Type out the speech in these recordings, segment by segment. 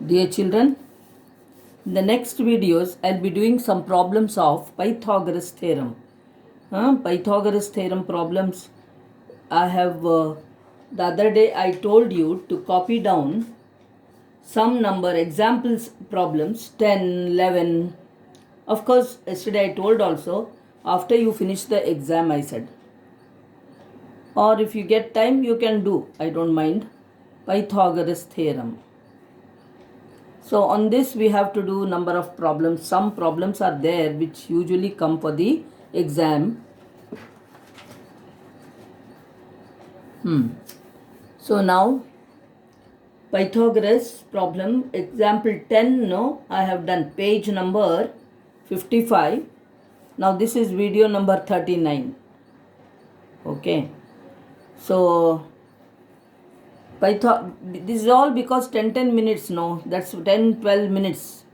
Dear children, in the next videos I'll be doing some problems of Pythagoras theorem. Pythagoras theorem problems. I have the other day I told you to copy down some number examples problems 10, 11. Of course, yesterday I told also after you finish the exam I said. Or if you get time you can do, I don't mind, Pythagoras theorem. So on this we have to do number of problems. Some problems are there which usually come for the exam. So now Pythagoras problem example 10, no, I have done page number 55. Now this is video number 39. Okay. So this is all because 10 minutes, no, that's 10-12 minutes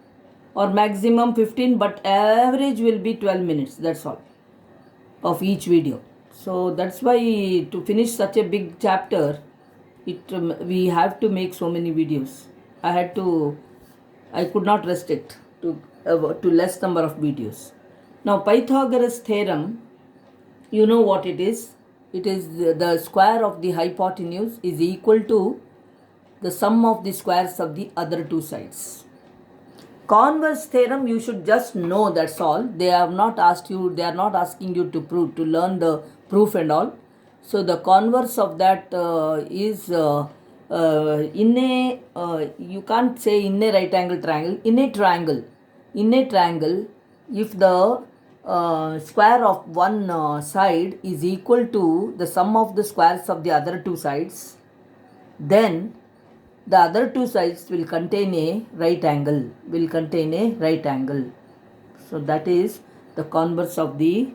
or maximum 15, but average will be 12 minutes, that's all, of each video. So that's why to finish such a big chapter, we have to make so many videos. I could not restrict to less number of videos. Now Pythagoras theorem, you know what it is. It is the square of the hypotenuse is equal to the sum of the squares of the other two sides. Converse theorem you should just know, that's all. They are not asking you to prove, to learn the proof and all. So the converse of that is you can't say in a right angle triangle. In a triangle, if the square of one side is equal to the sum of the squares of the other two sides, then the other two sides will contain a right angle. So that is the converse of the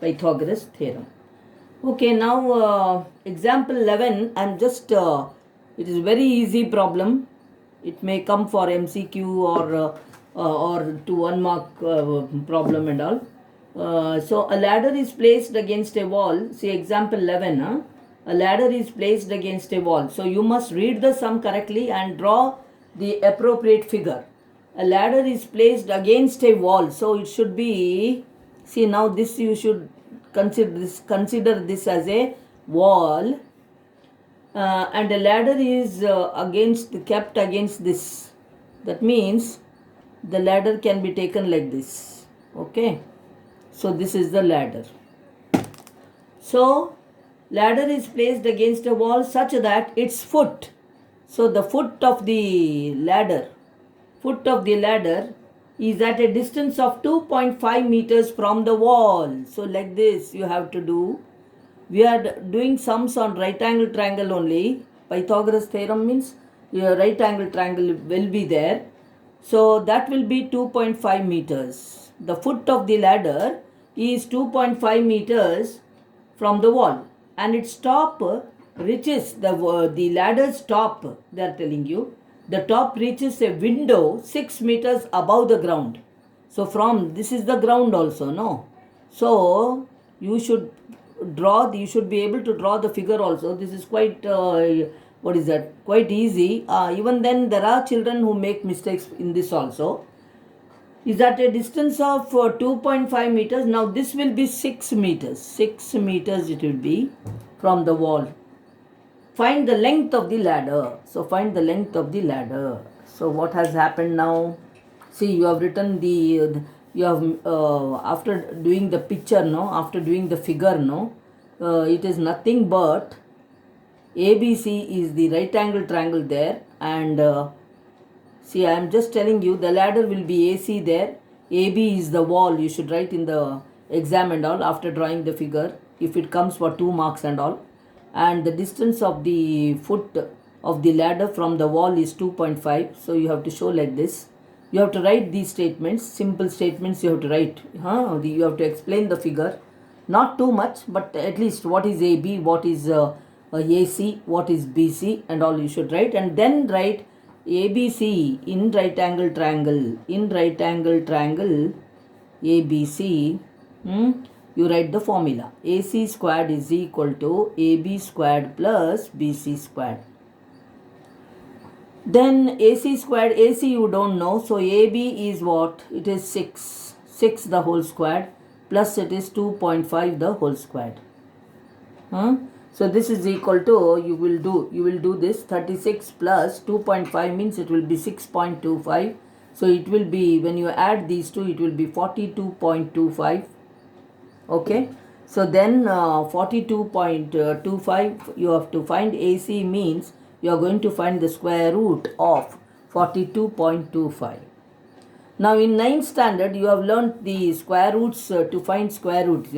Pythagoras theorem. Okay, now example 11. I'm just it is very easy problem. It may come for MCQ or to 1 mark problem and all. So a ladder is placed against a wall. See example 11. A ladder is placed against a wall. So you must read the sum correctly and draw the appropriate figure. A ladder is placed against a wall. So it should be, see now this you should consider this as a wall. And a ladder is kept against this. That means the ladder can be taken like this. Okay. So this is the ladder. So ladder is placed against a wall such that its foot, so the foot of the ladder is at a distance of 2.5 meters from the wall. So like this you have to do. We are doing sums on right angle triangle only. Pythagoras theorem means your right angle triangle will be there. So that will be 2.5 meters. The foot of the ladder is 2.5 meters from the wall, and its top reaches the ladder's top. They are telling you the top reaches a window 6 meters above the ground. So from this is the ground also, no. So you should be able to draw the figure also. This is quite quite easy. Even then there are children who make mistakes in this also. Is at a distance of 2.5 meters. Now this will be 6 meters. 6 meters it will be from the wall. Find the length of the ladder. So find the length of the ladder. So what has happened now? See, you have written after doing the picture, no, after doing the figure, no, it is nothing but ABC is the right angle triangle there, and see, I am just telling you the ladder will be AC there. AB is the wall. You should write in the exam and all after drawing the figure if it comes for 2 marks and all. And the distance of the foot of the ladder from the wall is 2.5. So you have to show like this. You have to write these statements, simple statements you have to write. You have to explain the figure. Not too much, but at least what is AB, what is AC, what is BC and all you should write. And then write ABC in right angle triangle. In right angle triangle ABC, you write the formula. AC squared is equal to AB squared plus BC squared. Then AC squared, AC you don't know. So AB is what? It is 6. 6 the whole squared plus it is 2.5 the whole squared. Huh? So this is equal to, you will do this 36 plus 2.5 means it will be 6.25. So it will be, when you add these two, it will be 42.25. Okay. So then 42.25 you have to find. AC means you are going to find the square root of 42.25. Now in 9th standard you have learnt the square roots, to find square roots,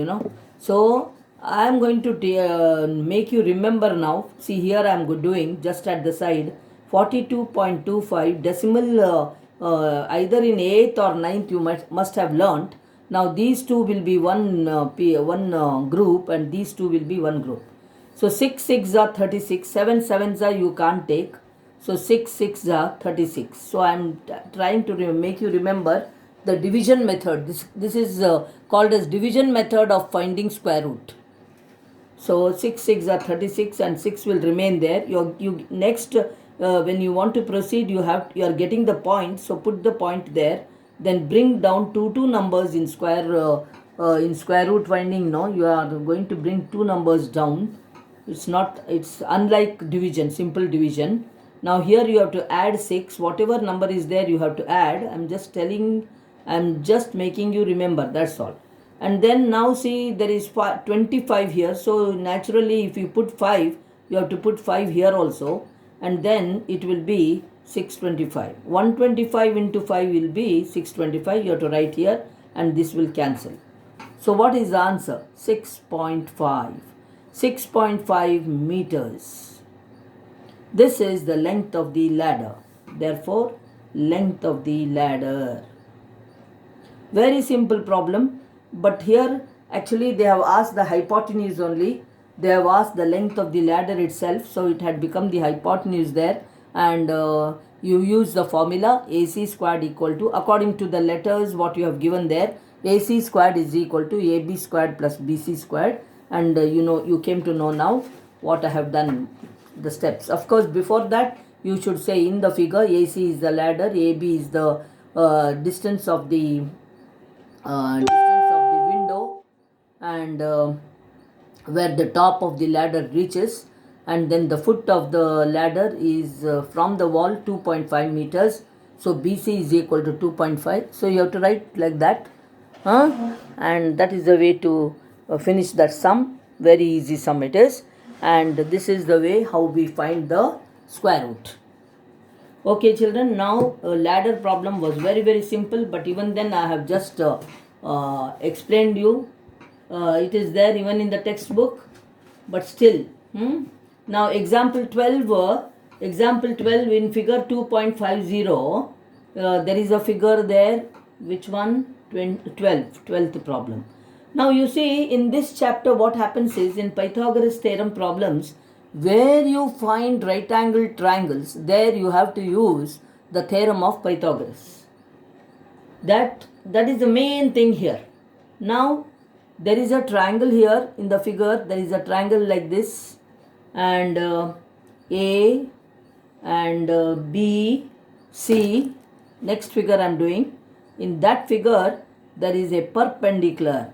So I am going to make you remember now. See here I am doing just at the side 42.25 decimal, either in 8th or 9th you must have learnt. Now these two will be one group and these two will be one group. So 6 6 are 36, 7 7s are you can't take. So 6 6 are 36. So I am trying to make you remember the division method. This is called as division method of finding square root. So 6 6 are 36 and 6 will remain there. You next, when you want to proceed, you are getting the point. So put the point there. Then bring down two numbers in square root finding. No, you are going to bring two numbers down. It's unlike division, simple division. Now here you have to add 6. Whatever number is there you have to add. I'm just making you remember, that's all. And then now see there is 25 here. So naturally if you put 5, you have to put 5 here also. And then it will be 625. 125 into 5 will be 625. You have to write here and this will cancel. So what is the answer? 6.5. 6.5 meters. This is the length of the ladder. Therefore, length of the ladder. Very simple problem. But here actually they have asked the hypotenuse only. They have asked the length of the ladder itself. So it had become the hypotenuse there. And you use the formula AC squared equal to, according to the letters what you have given there, AC squared is equal to AB squared plus BC squared. And you came to know now what I have done, the steps. Of course, before that you should say in the figure AC is the ladder, AB is the distance of the window, and where the top of the ladder reaches, and then the foot of the ladder is from the wall 2.5 meters. So BC is equal to 2.5. So you have to write like that, and that is the way to finish that sum. Very easy sum it is, and this is the way how we find the square root. Okay children, now ladder problem was very simple, but even then I have just explained you. It is there even in the textbook, but still. Now example 12 in figure 2.50, there is a figure there. Which one? 12th problem. Now you see in this chapter what happens is, in Pythagoras theorem problems, where you find right angle triangles, there you have to use the theorem of Pythagoras. That is the main thing here. Now there is a triangle here in the figure. There is a triangle like this, and A and B, C. Next figure I am doing. In that figure there is a perpendicular.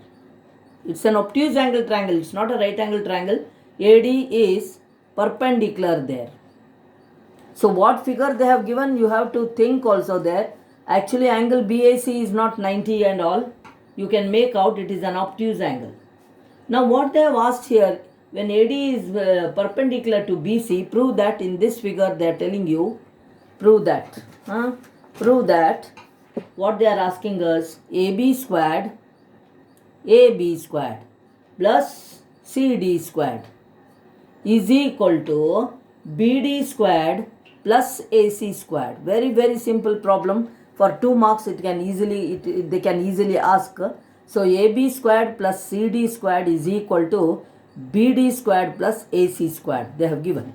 It's an obtuse angle triangle. It's not a right angle triangle. AD is perpendicular there. So what figure they have given, you have to think also there. Actually angle BAC is not 90 and all. You can make out it is an obtuse angle. Now what they have asked here, when AD is perpendicular to BC, prove that. In this figure they are telling you, prove that. Prove that. What they are asking us, AB squared plus CD squared is equal to BD squared plus AC squared. Very simple problem. For 2 marks they can easily ask. So AB squared plus CD squared is equal to BD squared plus AC squared they have given.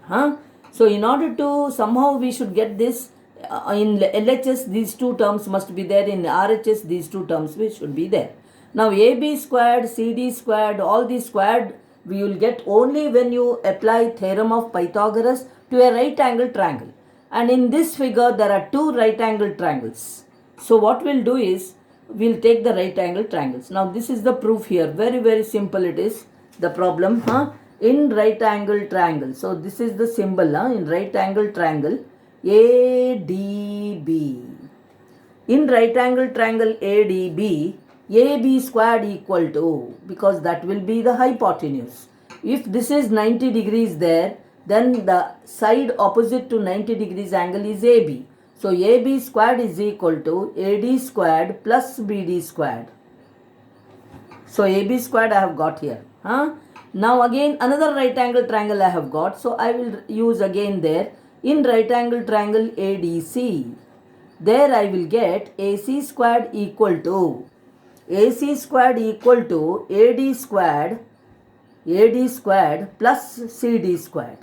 So in order to somehow we should get this, in LHS these two terms must be there, in RHS these two terms should be there. Now AB squared, CD squared, all these squared we will get only when you apply theorem of Pythagoras to a right angle triangle. and in this figure there are two right angle triangles. So what we'll do is we'll take the right angle triangles. Now this is the proof here. Very simple it is, the problem. In right angle triangle. So this is the symbol in right angle triangle ADB. In right angle triangle ADB, AB squared equal to, because that will be the hypotenuse. If this is 90 degrees there, then the side opposite to 90 degrees angle is AB. So AB squared is equal to AD squared plus BD squared. So AB squared I have got here. Now again another right angle triangle I have got. So I will use again there. In right angle triangle ADC, there I will get AC squared equal to AD squared plus CD squared.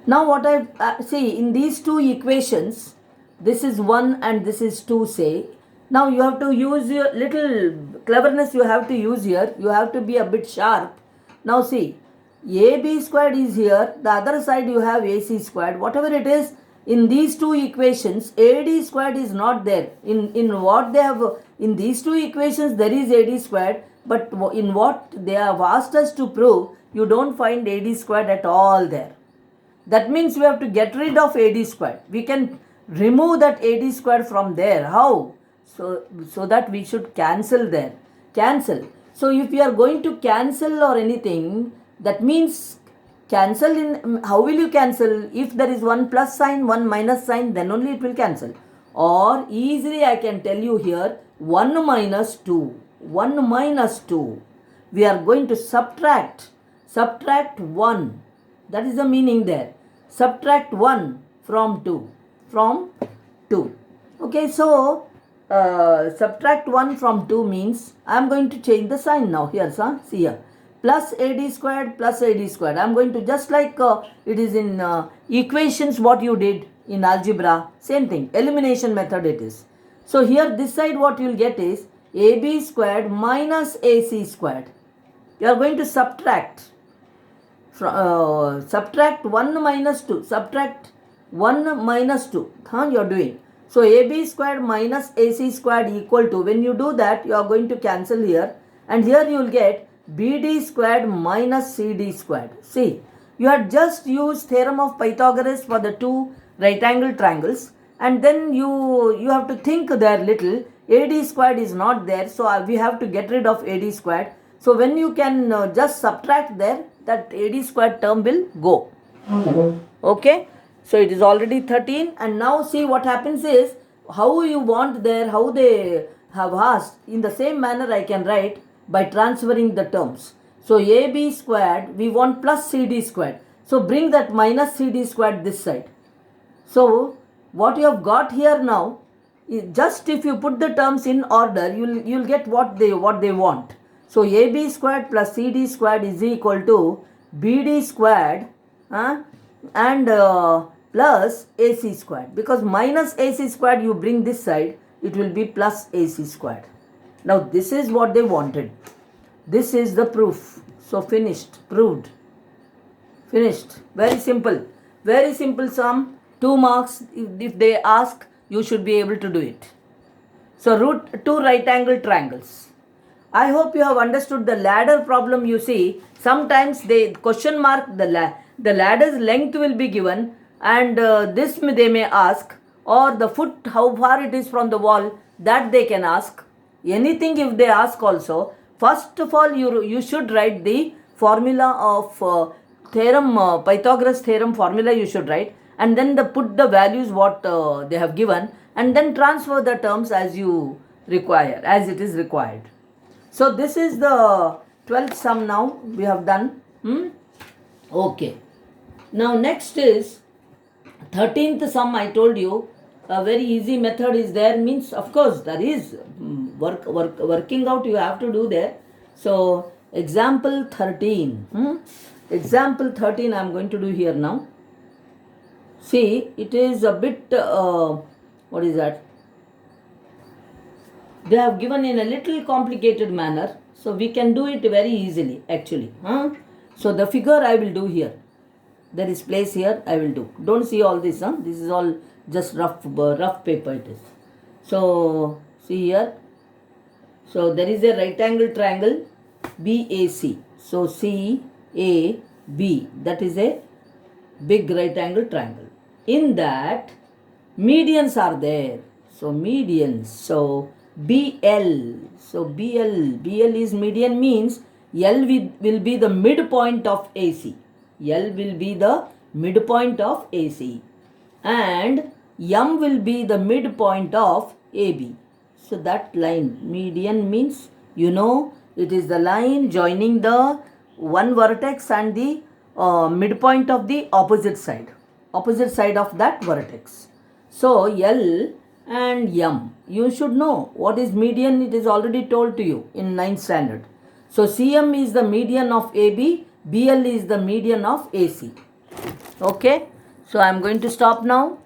Now what I see in these two equations, this is 1 and this is 2 say. Now you have to use your little cleverness, you have to use here. You have to be a bit sharp. Now see, AB squared is here, the other side you have AC squared. Whatever it is, in these two equations, AD squared is not there. In what they have, in these two equations there is AD squared, but in what they have asked us to prove, you don't find AD squared at all there. That means we have to get rid of AD squared. We can remove that AD squared from there. How? So that we should cancel there. Cancel. So if you are going to cancel or anything, that means cancel in, how will you cancel? If there is one plus sign, one minus sign, then only it will cancel. Or easily I can tell you here, 1 minus 2. 1 minus 2. We are going to subtract 1. That is the meaning there. Subtract 1 from 2. Okay, so subtract 1 from 2 means I am going to change the sign now here. See here. Plus AD squared plus AD squared. I am going to, just like it is in equations what you did in algebra. Same thing. Elimination method it is. So here this side what you will get is AB squared minus AC squared. You are going to subtract. Subtract 1 minus 2. Subtract 1 minus 2. You are doing. So AB squared minus AC squared equal to, when you do that, you are going to cancel here. And here you will get BD squared minus CD squared. See, you had just used theorem of Pythagoras for the two right angle triangles. And then you have to think there little. AD squared is not there. So we have to get rid of AD squared. So when you can just subtract there, that AD squared term will go. Okay. So it is already 13, and now see what happens is, how you want there, how they have asked, in the same manner I can write by transferring the terms. So AB squared, we want plus CD squared. So bring that minus CD squared this side. So what you have got here now, just if you put the terms in order, you'll get what they want. So AB squared plus CD squared is equal to BD squared and plus AC squared, because minus AC squared you bring this side, it will be plus AC squared. Now this is what they wanted. This is the proof. So finished, proved, finished. Very simple sum. 2 marks. If they ask, you should be able to do it. So root 2 right angle triangles. I hope you have understood the ladder problem. You see, sometimes they question mark, the ladder's length will be given, and this they may ask, or the foot, how far it is from the wall, that they can ask. Anything if they ask also, first of all you should write the formula of theorem, Pythagoras theorem formula you should write, and then put the values what they have given, and then transfer the terms as you require, as it is required. So this is the 12th sum now we have done. Okay. Now next is 13th sum. I told you a very easy method is there, means of course there is working out you have to do there. So example 13. Example 13 I am going to do here now. See, it is a bit, what is that? They have given in a little complicated manner. So we can do it very easily actually. So the figure I will do here. there is place here, I will do. Don't see all this, huh? This is all just rough paper it is. So see here. So there is a right angle triangle BAC. So CAB, that is a big right angle triangle. In that, medians are there. So medians. So BL. So BL is median, means L will be the midpoint of AC. L will be the midpoint of AC. And M will be the midpoint of AB. So that line, median, means, it is the line joining the one vertex and the midpoint of the opposite side of that vertex. So L and M, you should know what is median. It is already told to you in 9th standard. So CM is the median of AB, BL is the median of AC. Okay, so I am going to stop now.